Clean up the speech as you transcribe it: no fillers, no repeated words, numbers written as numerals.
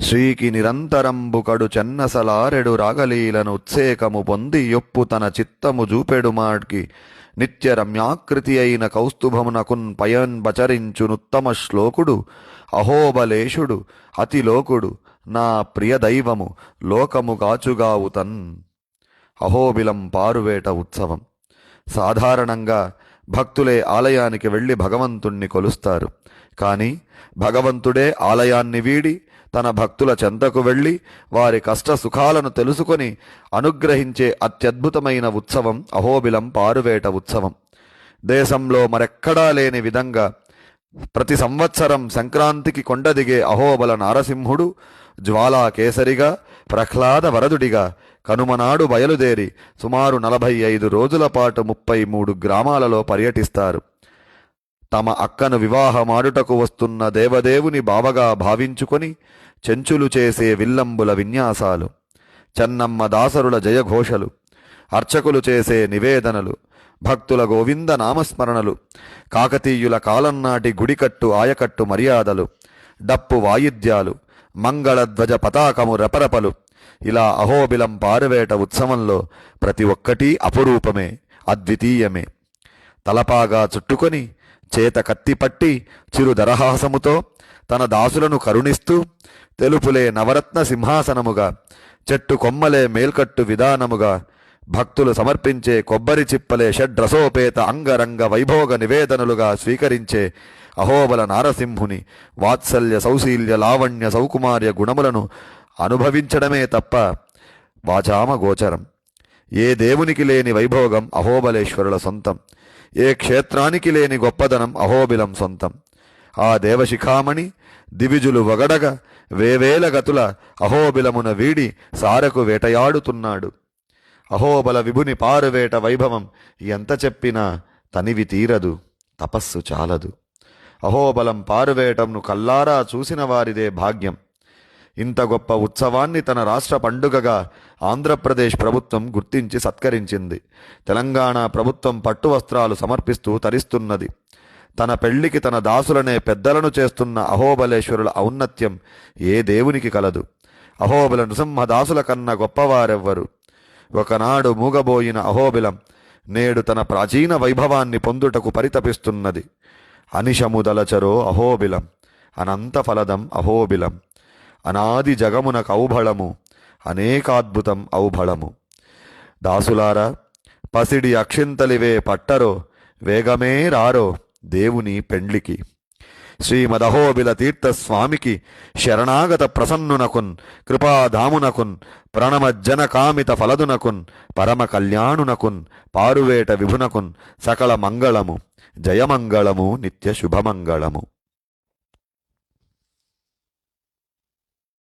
శ్రీకి నిరంతరంబు కడు చెన్నసలారెడు రాగలీలను ఉత్సేకము పొంది యొప్పు తన చిత్తము జూపెడు మాడ్కి నిత్య రమ్యాకృతి అయిన కౌస్తుభమునకున్ పయన్ బచరించునుత్తమ శ్లోకుడు అహోబలేశుడు అతిలోకుడు నా ప్రియదైవము లోకము కాచుగావుతన్. అహోబిలం పారువేట ఉత్సవం. సాధారణంగా భక్తులే ఆలయానికి వెళ్ళి భగవంతుణ్ణి కొలుస్తారు. కానీ భగవంతుడే ఆలయాన్ని వీడి తన భక్తుల చెంతకు వెళ్ళి వారి కష్ట సుఖాలను తెలుసుకొని అనుగ్రహించే అత్యద్భుతమైన ఉత్సవం అహోబిలం పారువేట ఉత్సవం. దేశంలో మరెక్కడా లేని విధంగా ప్రతి సంవత్సరం సంక్రాంతికి కొండదిగే అహోబల నారసింహుడు జ్వాలాకేసరిగా ప్రహ్లాద వరదుడిగా కనుమనాడు బయలుదేరి సుమారు 45 రోజుల పాటు 33 గ్రామాలలో పర్యటిస్తారు. తమ అక్కను వివాహమాడుటకు వస్తున్న దేవదేవుని బావగా భావించుకొని చెంచులు చేసే విల్లంబుల విన్యాసాలు, చెన్నమ్మ దాసరుల జయఘోషలు, అర్చకులు చేసే నివేదనలు, భక్తుల గోవింద నామస్మరణలు, కాకతీయుల కాలంనాటి గుడికట్టు ఆయకట్టు మర్యాదలు, డప్పు వాయిద్యాలు, మంగళధ్వజ పతాకము రెపరెపలు, ఇలా అహోబిలం పారువేట ఉత్సవంలో ప్రతి ఒక్కటీ అపురూపమే, అద్వితీయమే. తలపాగా చుట్టుకొని చేత కత్తిపట్టి చిరు దరహాసముతో తన దాసులను కరుణిస్తూ తెలుపులే నవరత్న సింహాసనముగా, చెట్టు కొమ్మలే మేల్కట్టు విధానముగా, భక్తులు సమర్పించే కొబ్బరి చిప్పలే షడ్రసోపేత అంగరంగ వైభోగ నివేదనలుగా స్వీకరించే అహోబల నారసింహుని వాత్సల్య సౌశీల్య లావణ్య సౌకుమార్య గుణములను అనుభవించడమే తప్ప వాచామ గోచరం. ఏ దేవునికి లేని వైభోగం అహోబలేశ్వరుల సొంతం. ఏ క్షేత్రానికి లేని గొప్పదనం అహోబిలం సొంతం. ఆ దేవశిఖామణి దివిజులు వగడగ వేవేల గతుల అహోబిలమున వీడి సారకు వేటయాడుతున్నాడు. అహోబల విభుని పారువేట వైభవం ఎంత చెప్పినా తనివి తీరదు, తపస్సు చాలదు. అహోబలం పారువేటంను కల్లారా చూసిన వారిదే భాగ్యం. ఇంత గొప్ప ఉత్సవాన్ని తన రాష్ట్ర పండుగగా ఆంధ్రప్రదేశ్ ప్రభుత్వం గుర్తించి సత్కరించింది. తెలంగాణ ప్రభుత్వం పట్టు వస్త్రాలు సమర్పిస్తూ తరిస్తున్నది. తన పెళ్లికి తన దాసులనే పెద్దలను చేస్తున్న అహోబలేశ్వరుల ఔన్నత్యం ఏ దేవునికి కలదు. అహోబల నృసింహదాసుల కన్నా గొప్పవారెవ్వరు. ఒకనాడు మూగబోయిన అహోబిలం నేడు తన ప్రాచీన వైభవాన్ని పొందుటకు పరితపిస్తున్నది. అనిశముదలచరో అహోబిలం అనంత ఫలదం అహోబిలం, అనాది జగమున కౌభళము అనేకాద్భుతం ఔభళము. దాసులారా, పసిడి అక్షింతలివే పట్టరో, వేగమే రారో దేవుని పెండ్లికి. శ్రీమదహోబిల తీర్థస్వామికి శరణాగత ప్రసన్నునకున్ కృపాధామునకున్ ప్రణమజ్జన కామిత ఫలదునకున్ పరమ కళ్యాణునకున్ పారువేట విభునకున్ సకల మంగళము, జయమంగళము, నిత్య శుభమంగళము.